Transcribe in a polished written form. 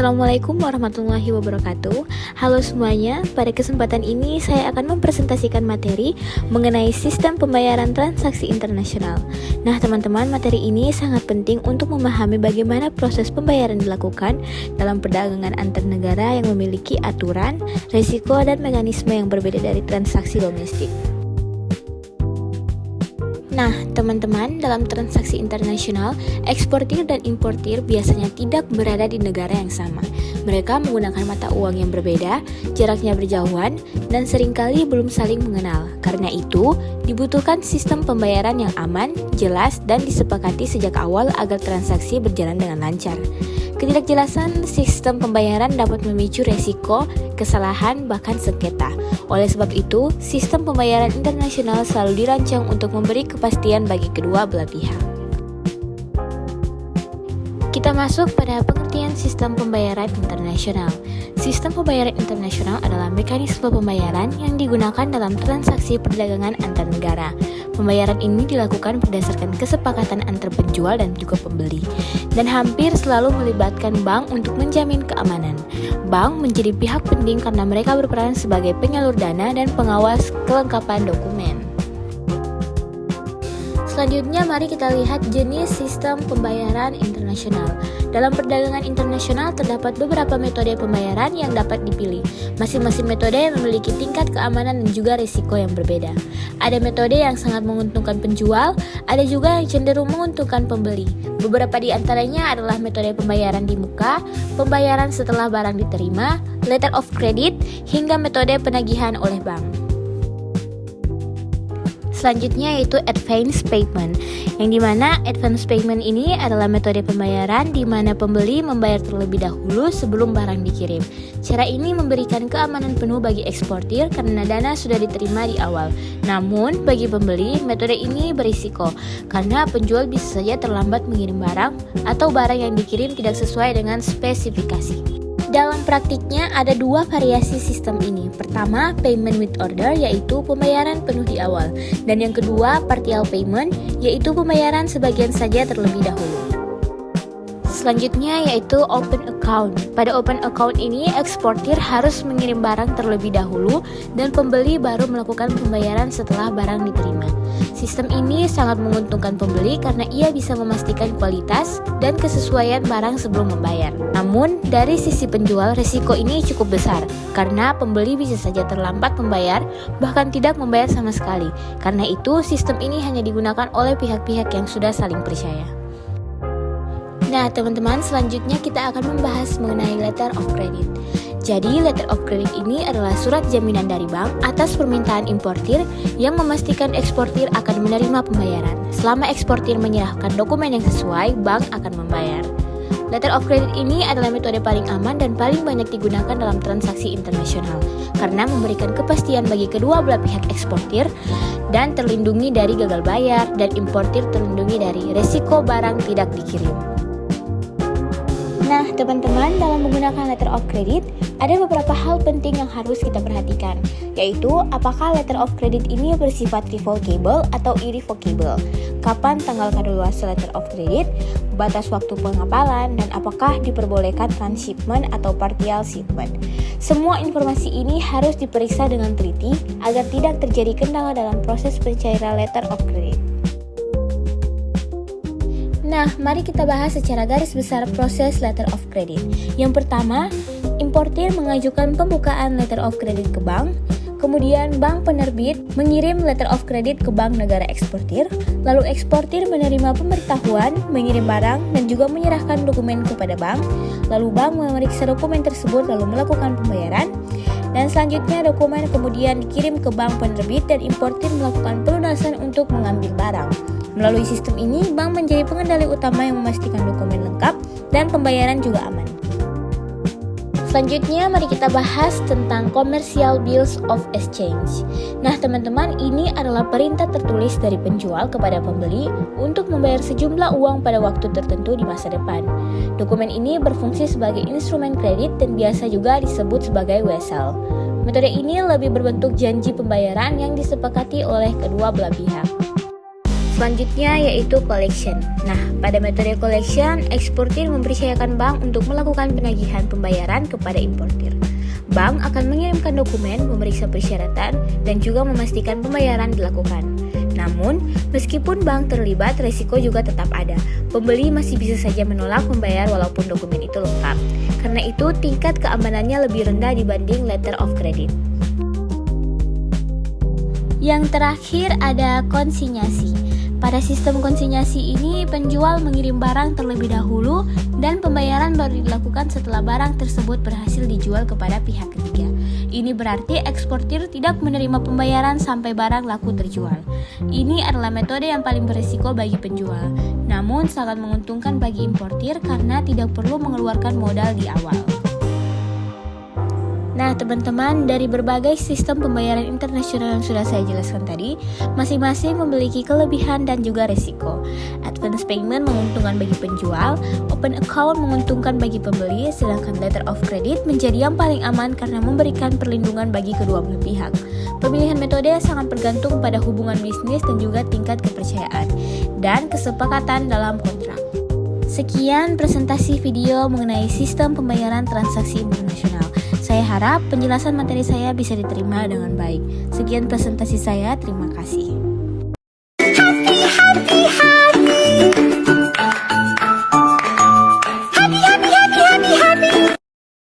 Assalamualaikum warahmatullahi wabarakatuh. Halo semuanya, pada kesempatan ini saya akan mempresentasikan materi mengenai sistem pembayaran transaksi internasional. Nah teman-teman, materi ini sangat penting untuk memahami bagaimana proses pembayaran dilakukan dalam perdagangan antar negara yang memiliki aturan, risiko, dan mekanisme yang berbeda dari transaksi domestik. Nah, teman-teman, dalam transaksi internasional, eksportir dan importir biasanya tidak berada di negara yang sama. Mereka menggunakan mata uang yang berbeda, jaraknya berjauhan, dan seringkali belum saling mengenal. Karena itu, dibutuhkan sistem pembayaran yang aman, jelas, dan disepakati sejak awal agar transaksi berjalan dengan lancar. Ketidakjelasan sistem pembayaran dapat memicu resiko, kesalahan, bahkan sengketa. Oleh sebab itu, sistem pembayaran internasional selalu dirancang untuk memberi kepastian bagi kedua belah pihak. Kita masuk pada pengertian sistem pembayaran internasional. Sistem pembayaran internasional adalah mekanisme pembayaran yang digunakan dalam transaksi perdagangan antar negara. Pembayaran ini dilakukan berdasarkan kesepakatan antar penjual dan juga pembeli, dan hampir selalu melibatkan bank untuk menjamin keamanan. Bank menjadi pihak penting karena mereka berperan sebagai penyalur dana dan pengawas kelengkapan dokumen. Selanjutnya, mari kita lihat jenis sistem pembayaran internasional. Dalam perdagangan internasional terdapat beberapa metode pembayaran yang dapat dipilih. Masing-masing metode memiliki tingkat keamanan dan juga risiko yang berbeda. Ada metode yang sangat menguntungkan penjual, ada juga yang cenderung menguntungkan pembeli. Beberapa di antaranya adalah metode pembayaran di muka, pembayaran setelah barang diterima, letter of credit, hingga metode penagihan oleh bank. Selanjutnya yaitu advance payment, yang dimana advance payment ini adalah metode pembayaran di mana pembeli membayar terlebih dahulu sebelum barang dikirim. Cara ini memberikan keamanan penuh bagi eksportir karena dana sudah diterima di awal. Namun bagi pembeli, metode ini berisiko karena penjual bisa saja terlambat mengirim barang atau barang yang dikirim tidak sesuai dengan spesifikasi. Dalam praktiknya ada dua variasi sistem ini. Pertama, payment with order, yaitu pembayaran penuh di awal. Dan yang kedua, partial payment, yaitu pembayaran sebagian saja terlebih dahulu. Selanjutnya yaitu open account. Pada open account ini, eksportir harus mengirim barang terlebih dahulu dan pembeli baru melakukan pembayaran setelah barang diterima. Sistem ini sangat menguntungkan pembeli karena ia bisa memastikan kualitas dan kesesuaian barang sebelum membayar. Namun, dari sisi penjual, risiko ini cukup besar karena pembeli bisa saja terlambat membayar, bahkan tidak membayar sama sekali. Karena itu, sistem ini hanya digunakan oleh pihak-pihak yang sudah saling percaya. Nah teman-teman, selanjutnya kita akan membahas mengenai letter of credit. Jadi letter of credit ini adalah surat jaminan dari bank atas permintaan importir yang memastikan eksportir akan menerima pembayaran. Selama eksportir menyerahkan dokumen yang sesuai, bank akan membayar. Letter of credit ini adalah metode paling aman dan paling banyak digunakan dalam transaksi internasional karena memberikan kepastian bagi kedua belah pihak eksportir dan terlindungi dari gagal bayar, dan importir terlindungi dari resiko barang tidak dikirim. Nah teman-teman, dalam menggunakan letter of credit, ada beberapa hal penting yang harus kita perhatikan, yaitu apakah letter of credit ini bersifat revocable atau irrevocable, kapan tanggal kadaluarsa letter of credit, batas waktu pengapalan, dan apakah diperbolehkan transshipment atau partial shipment. Semua informasi ini harus diperiksa dengan teliti agar tidak terjadi kendala dalam proses pencairan letter of credit. Nah, mari kita bahas secara garis besar proses letter of credit. Yang pertama, importir mengajukan pembukaan letter of credit ke bank. Kemudian bank penerbit mengirim letter of credit ke bank negara eksportir. Lalu eksportir menerima pemberitahuan, mengirim barang, dan juga menyerahkan dokumen kepada bank. Lalu bank memeriksa dokumen tersebut lalu melakukan pembayaran. Dan selanjutnya dokumen kemudian dikirim ke bank penerbit dan importir melakukan pelunasan untuk mengambil barang. Melalui sistem ini, bank menjadi pengendali utama yang memastikan dokumen lengkap dan pembayaran juga aman. Selanjutnya, mari kita bahas tentang commercial bills of exchange. Nah teman-teman, ini adalah perintah tertulis dari penjual kepada pembeli untuk membayar sejumlah uang pada waktu tertentu di masa depan. Dokumen ini berfungsi sebagai instrumen kredit dan biasa juga disebut sebagai wesel. Metode ini lebih berbentuk janji pembayaran yang disepakati oleh kedua belah pihak. Selanjutnya yaitu collection. Nah, pada metode collection, eksportir mempercayakan bank untuk melakukan penagihan pembayaran kepada importir. Bank akan mengirimkan dokumen, memeriksa persyaratan, dan juga memastikan pembayaran dilakukan. Namun, meskipun bank terlibat, resiko juga tetap ada. Pembeli masih bisa saja menolak membayar walaupun dokumen itu lengkap. Karena itu, tingkat keamanannya lebih rendah dibanding letter of credit. Yang terakhir ada konsinyasi. Pada sistem konsinyasi ini, penjual mengirim barang terlebih dahulu dan pembayaran baru dilakukan setelah barang tersebut berhasil dijual kepada pihak ketiga. Ini berarti eksportir tidak menerima pembayaran sampai barang laku terjual. Ini adalah metode yang paling berisiko bagi penjual, namun sangat menguntungkan bagi importir karena tidak perlu mengeluarkan modal di awal. Nah teman-teman, dari berbagai sistem pembayaran internasional yang sudah saya jelaskan tadi, masing-masing memiliki kelebihan dan juga resiko. Advance payment menguntungkan bagi penjual, open account menguntungkan bagi pembeli, sedangkan letter of credit menjadi yang paling aman karena memberikan perlindungan bagi kedua belah pihak. Pemilihan metode sangat bergantung pada hubungan bisnis dan juga tingkat kepercayaan dan kesepakatan dalam kontrak. Sekian presentasi video mengenai sistem pembayaran transaksi internasional. Saya harap penjelasan materi saya bisa diterima dengan baik. Sekian presentasi saya, terima kasih.